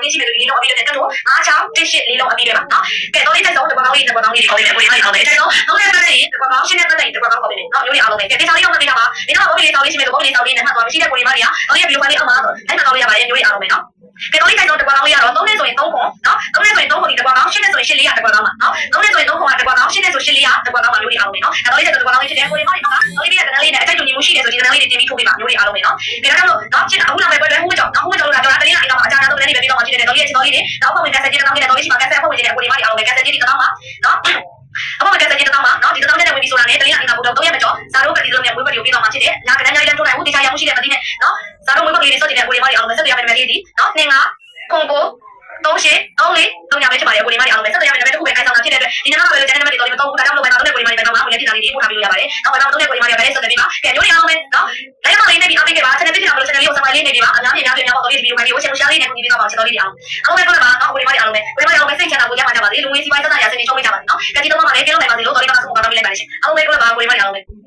လေးရှိတယ်ဒီလေးလုံးအပြည့်နဲ့တက်လို့အားချောင်းတစ်ရှစ်လေးလုံးအပြည့်ပဲပါနော်ကဲတော့လေးတက်ဆုံးတကွာကောင်းလေးတကွာကောင်းလေးခေါ်ပြီးကိုယ်လေးအောင်မယ်အဲတော့လုံးလေးပတ်တဲ့တကွာကောင်းရှင်းတဲ့ပတ်တဲ့တကွာကောင်းခေါ်ပြီးနော်မျိုးလေးအောင်မယ်ကဲဒီဆောင်လေးတော့မပေးတာပါဒီတော့ဘုန်းကြီးလေးဆောင်လေးရှိမယ်ဆိုဘုန်းကြီးလေးဆောင်လေးနဲ့မှတ်သွားမရှိတဲ့ကိုယ်လေးမကြီးတော့လေးဗီဒီယိုဖိုင်လေးအောင်ပါဆိုအဲ့မှာကောင်းလေးရပါတယ်မျိုးလေးအောင်မယ်နော်ကဲတော့လေးတက်ဆုံးတကွာကောင်းလေးရတော့3နဲ့ဆိုရင်3ခွန်နော်3နဲ့ဆိုရင်3ခွန်ဒီတကွာကောင်းရှင်းနဲ့ဆိုရင်8လေးရတကွာကောင်းပါနော်3နဲ့ဆိုရင်3ခွန်ကတကွာကောင်းရှင်းနဲ့ဆို8လေးရတကွာကောင်းပါမျိုးလေးအောင်မယ်နော်အဲ့တော့လေးတက်တကွာကောင်းလေးဖြစ်တယ်ကိုယ်လေးမကြီးနော်တော့လေးပြတဲ့ကနလေးနဲ့အတိုက်တူညီမှုရှိတယ်ဆိုဒီကနလေးတွေတင်ပြီးထိုးပေးပါမျိုးလေးအောင်မယ်နော်ဒီတော့နော်ချစ်အခုနောက်ပဲပွဲဟိုးကြောင့်နော်ဟိုးကြောင့်လို့ကတော့တလေးလိုက်တော့အကြမ်းတော့လည်းပဲပြီးတော့မှကြည့်တယ်တော့လေးချစ်တော်လေးတွေနောက်ပုံဝင်ကဆက်ကြည့်တော့လည်းတော့လေးရှိမှာကဆက်ပုံဝင်ကြည့်တယ်ကိုယ်လေးမကြီးအောင်မယ်ကဆက်ကြည့်ဒီတော့မှနော်အခုကဆက်ကြည့်တော့မှနော်ဒီတော့လည်းဝင်ပြီးဆိုတာနဲ့တလေးလိုက်တော့တော့3ရက်မကျော်ဇာတို့ကဒီလိုနဲ့ဝေးပတ်ပြီးတော့မှချစ်တယ်ညာကနန်းညာလေးလည်းထိုးနိုင်ဘူးတရားရမှုရှိတယ်မသိနဲ့နော်ဇာတို့ဝေးပတ်လေးစောကြည့်တယ်ကိုယ်လေးမကြီးအောင်မယ်ဆက်ရမယ်မယ်လေးဒီနော်2 5ခွန်ကို3ရှင်း3လေး3ညပဲဖြစ်ပါတယ်ကိုယ်လေးမကြီးအောင်မယ်ဆက်ရမယ်မယ်တစ်ခုပဲအိုင်ဆောင်တာဖြစ်တဲ့အတွက်ဒီနံပါတ်ပဲကျန်တဲ့နံပါတ်တွေတော့မတော့ဘူးဒါကြောင့်လို့ပဲတော့ကိုယ်လေးမကြီးပဲတော့မှဝင်ဖြစ်တာလေးပို့ထားပြီးရပါတယ်နောက်တော့တော့ကိုယ်လေးမကြီးပဲဆက်နေပြီပါကဲမျိုးလေးအောင်မယ်နော်လိုက်တော့လေးနေပြီးအောင်ပေးခဲ့ပါဆက်နေပြီကျွန်တော်တို့ဆက်နေပြီးစမိုင်းလေးနေပြီပါအများကြီးများတော့ဒီဗီဒီယိုဖိုင်လေးကိုရှယ်ရှားလေးနဲ့ကိုကြည့်ပြီးတော့ပါဆက်တော်လေးအောင်အောင်မယ်တော့ပါနော်ကိုယ်လေးမကြီးအောင်မယ်ကိုယ်လေးမကြီးအောင်မယ်စိတ်ချတာကိုရမှာကြပါစေလူငွေစီပိုင်းသက်သာရစနေချုံးပေးကြပါစေနော်ကဲဒီတော့မှလည်းကဲလို့နိုင်ပါစေလို့တော်လေးကဆုံးပါတော့လေးလိုက်ပါလိမ့်ရှင်အောင်မယ်ကိုယ်ပါကိုယ်လေးမကြီးအောင်မယ်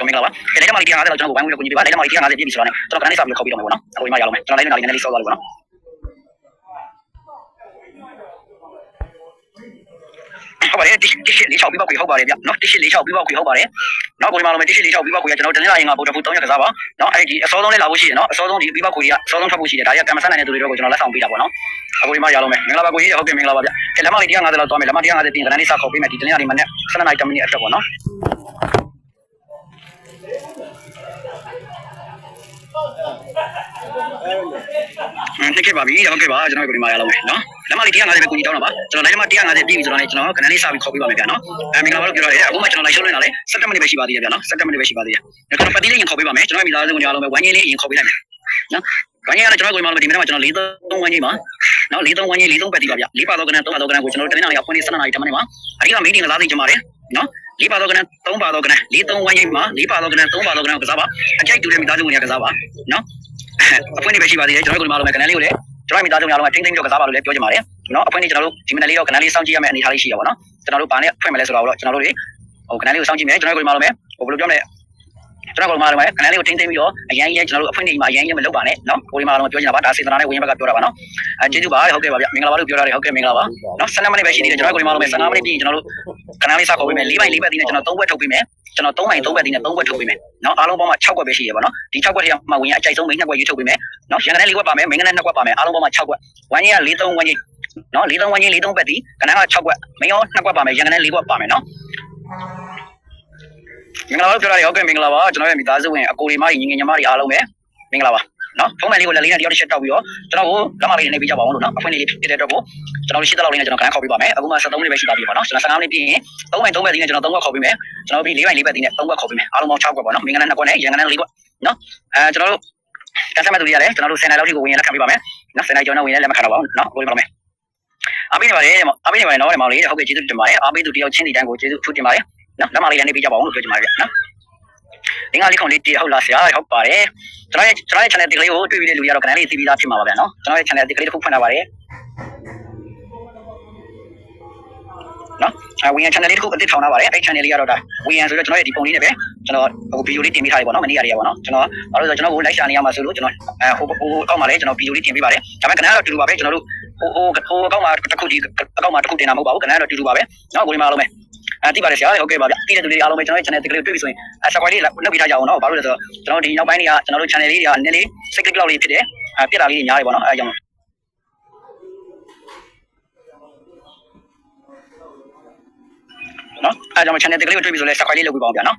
မင်္ဂလာပါ။ဒီနေ့မှလေး50လောက်ကျွန်တော်ဝိုင်းဝန်းကိုညီပြပါ။ဒီနေ့မှလေး50ပြည့်ပြီဆိုတော့ねကျွန်တော်ကနေစပြီးခေါ်ပြီးတော့မယ်ပေါ့နော်။အခုဒီမှာရအောင်မယ်။ကျွန်တော်လည်းနည်းနည်းလေးစောသွားလို့ပေါ့နော်။ဟုတ်ပါတယ်တစ်ရှစ်လေး6ပြီးပေါက်ခွေဟုတ်ပါတယ်ဗျ။နော်တစ်ရှစ်လေး6ပြီးပေါက်ခွေဟုတ်ပါတယ်။နော်ကိုဒီမှာလုံးမယ်တစ်ရှစ်လေး6ပြီးပေါက်ခွေကကျွန်တော်တနေ့လာရင်ကပို့တခု3ရက်ကစားပါ။နော်အဲ့ဒီအစောဆုံးလေးလာဖို့ရှိတယ်နော်။အစောဆုံးဒီပြီးပေါက်ခွေကြီးကအစောဆုံးထွက်ဖို့ရှိတယ်။ဒါကြီးကကံမဆန်းနိုင်တဲ့သူတွေတော့ကိုကျွန်တော်လက်ဆောင်ပေးတာပေါ့နော်။အခုဒီမှာရအောင်မယ်။မင်္ဂလာပါကိုကြီးဟုတ်ကဲ့မင်္ဂလာပါဗျ။လက်မလေး150လောက်သွားမယ်။လက်မ150ပြင်ကနေ့စခေါ်ပေးမယ်ဒီတနေ့ကနေမှနဲ့7နာရီ10မိနစ်အထက်ပေါ့နော်။နှစ်ခဲ့ပါပြီဟုတ်ကဲ့ပါကျွန်တော်ကိုဒီမှာရအောင်မယ်နော်လက်မလေး150ပဲကိုကြီးတောင်းတာပါကျွန်တော်လိုက်လက်မ150ပြည့်ပြီဆိုတော့ねကျွန်တော်ခဏလေးစပြီးခေါ်ပြပါမယ်ဗျာနော်မင်္ဂလာပါလို့ပြောရတယ်အခုမှကျွန်တော်လိုက်ရှုံးနေတာလေ7မိနစ်ပဲရှိပါသေးတယ်ဗျာနော်7မိနစ်ပဲရှိပါသေးတယ်ကျွန်တော်ပတ်တိလေးရင်ခေါ်ပြပါမယ်ကျွန်တော်မိသားစုကိုအားလုံးပဲဝိုင်းကြီးလေးရင်ခေါ်ပြလိုက်မယ်နော်ဝိုင်းကြီးကတော့ကျွန်တော်ကိုဒီမှာဒီမိနစ်မှာကျွန်တော်43ဝိုင်းကြီးပါနော်43ဝိုင်းကြီး43ပတ်တိပါဗျ4ပါတော့ကန3ပါတော့ကနကိုကျွန်တော်တနင်္လာနေ့ကဖွင့်နေ7နာရီ10မိနစ်မှာအဓိကမီးတင်ကစားသိကြပါတယ်နော်4ပါတော့ကန3ပါတော့ကန43ဝိုင်းကြီးမှာ4ပါတော့ကန3ပါတော့ကနကိုကစားပါအကြိုက်တူတဲ့မိသားစုကိုကစားပါနော်အဖွင့်နေပဲရှိပါသေးတယ်ကျွန်တော်တို့ဒီမှာလုံးမယ်ကနန်းလေးကိုလည်းကျွန်တော်မိသားစုများလုံးကထိမ့်သိမ့်ပြီးတော့ကစားပါလို့လည်းပြောချင်ပါတယ်နော်အဖွင့်နေကျွန်တော်တို့ဒီမနက်လေးတော့ကနန်းလေးစောင့်ကြည့်ရမယ့်အနေအထားလေးရှိရပါတော့ကျွန်တော်တို့ဘာနဲ့ဖွင့်မလဲဆိုတော့ကျွန်တော်တို့တွေဟိုကနန်းလေးကိုစောင့်ကြည့်မယ်ကျွန်တော်တို့ဒီမှာလုံးမယ်ဟိုဘယ်လိုပြောမလဲကျွန်တော်တို့ဒီမှာလုံးမယ်ကနန်းလေးကိုထိမ့်သိမ့်ပြီးတော့အရင်ကြီးကျွန်တော်တို့အဖွင့်နေမှာအရင်ကြီးမလုပ်ပါနဲ့နော်ကိုဒီမှာလုံးပြောချင်တာပါဒါစေတနာနဲ့ဝင်းဘက်ကပြောတာပါနော်ကျေးဇူးပါဟုတ်ကဲ့ပါဗျမင်္ဂလာပါလို့ပြောရတယ်ဟုတ်ကဲ့မင်္ဂလာပါနော်12မိနစ်ပဲရှိသေးတယ်ကျွန်တော်တို့ဒီမှာလုံးမယ်15မိနစ်ပြီးရင်ကျွန်တော်တို့ကနန်းလေးစခေါ်ပေးမယ်4ပိုင်း4ဘက်ဒီနဲ့ကျွန်တော်3ဘက်ထုတ်ပေးမယ်ကျွန်တော်3ပိုင်း3ဘက်ဒီနဲ့3ဘက်ထုတ်ပေးမယ်နော်အားလုံးပေါင်းမှ6ဘက်ပဲရှိရပါတော့ဒီ6ဘက်ထဲမှာဝင်ရအကြိုက်ဆုံးမိန်း2ဘက်ရွေးထုတ်ပေးမယ်နော်ရန်ကနေ4ဘက်ပါမယ်မိန်းကနေ2ဘက်ပါမယ်အားလုံးပေါင်းမှ6ဘက်ဝိုင်းကြီးက43ဝိုင်းကြီးနော်43ဝိုင်းကြီး43ဘက်ဒီကနန်းက6ဘက်မိန်းရော2ဘက်ပါမယ်ရန်ကနေ4ဘက်ပါမယ်နော်မင်္ဂလာပါပြောရတယ်ဟုတ်ကဲ့မင်္ဂလာပါကျွန်တော်ရဲ့မိသားစုဝင်အကိုတွေမကြီးညီငယ်ညီမတွေအားလုံးပဲမင်္ဂလာပါနော်ဖုန်းမှန်လေးကိုလက်လေးနဲ့တယောက်တစ်ချက်တောက်ပြီးတော့ကျွန်တော်ကိုလက်မလေးနဲ့နေပေးကြပါအောင်လို့နော်အဖွင့်လေးဖြစ်တဲ့အတွက်ကိုကျွန်တော်ရှင်းတဲ့လောက်လေးနဲ့ကျွန်တော်ခဏခေါ်ပေးပါမယ်အခုမှ73မိနစ်ပဲရှိပါသေးတယ်ပေါ့နော်ကျွန်တော်15မိနစ်ပြီးရင်3ပိုင်း3ဘက်ဒီနဲ့ကျွန်တော်3ဘက်ခေါ်ပေးမယ်ကျွန်တော်ပြီး4ပိုင်း4ဘက်ဒီနဲ့3ဘက်ခေါ်ပေးမယ်အားလုံးပေါင်း6ဘက်ပေါ့နော်မင်္ဂလာ2ဘက်နဲ့ရန်ကနေ4ဘက်နော်ကျွန်တော်တို့ကစားမဲ့သူတွေရတယ်ကျွန်တော်တို့10နိုင်လောက်ထိကိုဝင်ရလက်ခံပေးပါမယ်နော်10နိုင်ကျော်နဲ့ဝင်ရလက်မခံတော့ပါဘူးနော်ကိုလေးပါမယ်အားပေးနေပါတယ်အားပေးနေပါတယ်နော်မောင်လေးဟုတ်ကဲ့ကျေးဇူးတင်ပါတယ်အားပေးသူတယောက်ချင်းဒီတိုင်းကိုကျေးဇူးထူးတင်ပါတယ်နော်လက်မလေးနဲ့နေပေးကြပါအောင်လို့ပြောချင်ပါတယ်ဗျနော်အင်္ဂါလေးခုံလေးတည်ဟုတ်လားဆရာဟုတ်ပါတယ်ကျွန်တော်ရဲ့ channel ဒီကလေးကိုတွေ့ပြီးတဲ့လူတွေကတော့ကနန်းလေးသိပြီးသားဖြစ်မှာပါဗျာနော်ကျွန်တော်ရဲ့ channel ဒီကလေးတစ်ခုဖွင့်ထားပါတယ်နော်ဝင်ရ channel လေးတစ်ခုအသစ်ထောင်ထားပါတယ်အဲ့ channel လေးကတော့ဒါဝင်ရဆိုတော့ကျွန်တော်ရဲ့ဒီပုံလေးနဲ့ပဲကျွန်တော်ဟိုဗီဒီယိုလေးတင်ပေးထားတယ်ပေါ့နော်မနေ့ကတည်းကပေါ့နော်ကျွန်တော်ဘာလို့ဆိုကျွန်တော်ကို like ရှာနေရမှာဆိုလို့ကျွန်တော်ဟိုအောက်မှာလည်းကျွန်တော်ဗီဒီယိုလေးတင်ပေးပါတယ်ဒါပေမဲ့ကနန်းကတော့တူတူပါပဲကျွန်တော်တို့ဟိုအောက်မှာတစ်ခုဒီအောက်မှာတစ်ခုတင်တာမဟုတ်ပါဘူးကနန်းကတော့တူတူပါပဲနော်ကိုဒီမှာအားလုံးပဲတိပါတယ်ဆရာဟုတ်ကဲ့ပါဗျတိတဲ့သူတွေအားလုံးပဲကျွန်တော်ရဲ့ channel ဒီကလေးကိုတွေ့ပြီဆိုရင်subscribe လေးလုပ်ပေးထားကြအောင်နော်ဘာလို့လဲဆိုတော့ကျွန်တော်ဒီနောက်ပိုင်းတွေကကျွန်တော်တို့ channel လေးတွေကနည်းလေးစိတ်ကလစ်လောက်လေးဖြစ်တယ်ပြက်တာလေးတွေများတယ်ပေါ့နော်အဲကြောင့်နော်အဲကြောင့် channel ဒီကလေးကိုတွေ့ပြီဆိုလဲ subscribe လေးလုပ်ပေးပါအောင်ဗျာနော်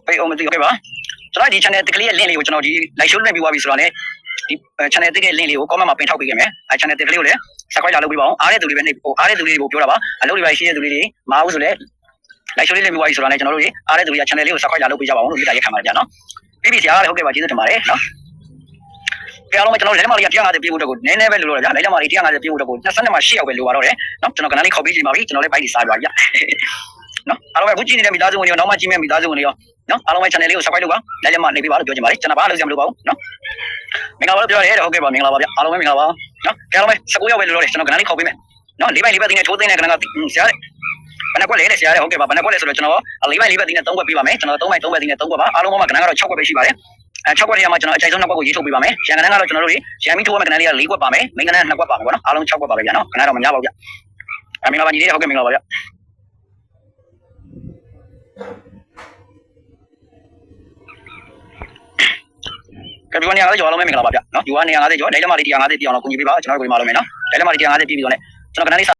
ပေးအောင်မသိဟုတ်ကဲ့ပါကျွန်တော်ဒီ channel ဒီကလေးရဲ့ link လေးကိုကျွန်တော်ဒီ like show လုပ်ပြီးသွားပြီဆိုတော့ねဒီ channel ဒီက link လေးကို comment မှာပင်ထောက်ပေးခဲ့မယ်အဲ channel ဒီကလေးကိုလည်း စကွိုက်လာလုပ်ပြီးပါအောင်အားတဲ့သူတွေပဲနေအားတဲ့သူတွေကိုပြောတာပါအလုပ်တွေပဲရှိတဲ့သူတွေမအားဘူးဆိုလဲလိုက်ချိုးလေးလေးမျိုးပါကြီးဆိုတာနဲ့ကျွန်တော်တို့အားတဲ့သူတွေက channel လေးကို subscribe လာလုပ်ပေးကြပါအောင်လို့ဒီတိုင်းရက်ခံပါတယ်ဗျာနော်ပြီးပြီဆရာလည်းဟုတ်ကဲ့ပါကျေးဇူးတင်ပါတယ်နော်ကြအားလုံးကျွန်တော်လက်မလေး150ပြေးဖို့တော့ကိုနည်းနည်းပဲလိုတော့ဗျာလက်မလေး150ပြေးဖို့တော့ကို20မှာ8ရောက်ပဲလိုပါတော့တယ်နော်ကျွန်တော်ကဏ္ဍလေးခေါ်ပေးကြည့်ပါပြီကျွန်တော်လည်းပိုက်ဒီစားပြပါဗျာနော်အားလုံးပဲအခုကြည့်နေတဲ့မိသားစုဝင်တွေရောနောက်မှကြည့်မဲ့မိသားစုဝင်တွေရောနော်အားလုံးပဲ channel လေးကို subscribe လုပ်ပါလက်မနေပေးပါလို့ပြောချင်ပါတယ်ကျွန်တော်ဘာလို့လုပ်ရမလို့ပါဘူးနော်မင်္ဂလာပါလို့ပြောရတယ်ဟုတ်ကဲ့ပါမင်္ဂလာပါဗျာအားလုံးပဲမင်္ဂလာပါနော်ကြအားလုံးပဲ19ရောက်ပဲလိုတော့တယ်ကျွန်တော်ကဏ္ဍလေးခေါ်ပေးမယ်နော်၄ပိုင်း၄ဘက်တင်းနဲ့ထိုးသိမ်းတဲ့ကဏ္ဍကဆရာတဲ့ဘယ်နှကွက်လဲဆရာတဲ့ဟုတ်ကဲ့ပါဘယ်နှကွက်လဲဆိုတော့ကျွန်တော်၄ပိုင်း၄ဘက်တင်းနဲ့3ကွက်ပေးပါမယ်ကျွန်တော်3ပိုင်း3ဘက်တင်းနဲ့3ကွက်ပါအားလုံးပေါင်းမှာကဏ္ဍကတော့6ကွက်ပဲရှိပါတယ်6ကွက်ထဲမှာကျွန်တော်အချိန်ဆုံး2ကွက်ကိုရေးထုတ်ပေးပါမယ်ရန်ကဏ္ဍကတော့ကျွန်တော်တို့ရန်မီထိုးရမယ့်ကဏ္ဍလေးက4ကွက်ပါမယ်မိန်းကဏ္ဍ2ကွက်ပါမယ်ပေါ့နော်အားလုံး6ကွက်ပါပဲဗျာနော်ကဏ္ဍတော့မများပါဘူးဗျမင်္ဂလာပါညီလေးဟုတ်ကဲ့မင်္ဂလာပါဗျကဲဒီကနေအားလုံးကျော်အားလုံးပဲမင်္ဂလာပါဗျနော်ဒီကနေ50ကျော်လက်မလေး150ပြည့်အောင်တော့ကူညီပေးပါကျွန်တော်တို့ကိုဒီမှာလုပ်မယ်နော်လက်မလေး150ပြည့်ပြီဆိုတော့ကျွန်တော်ကဏ္ဍလေး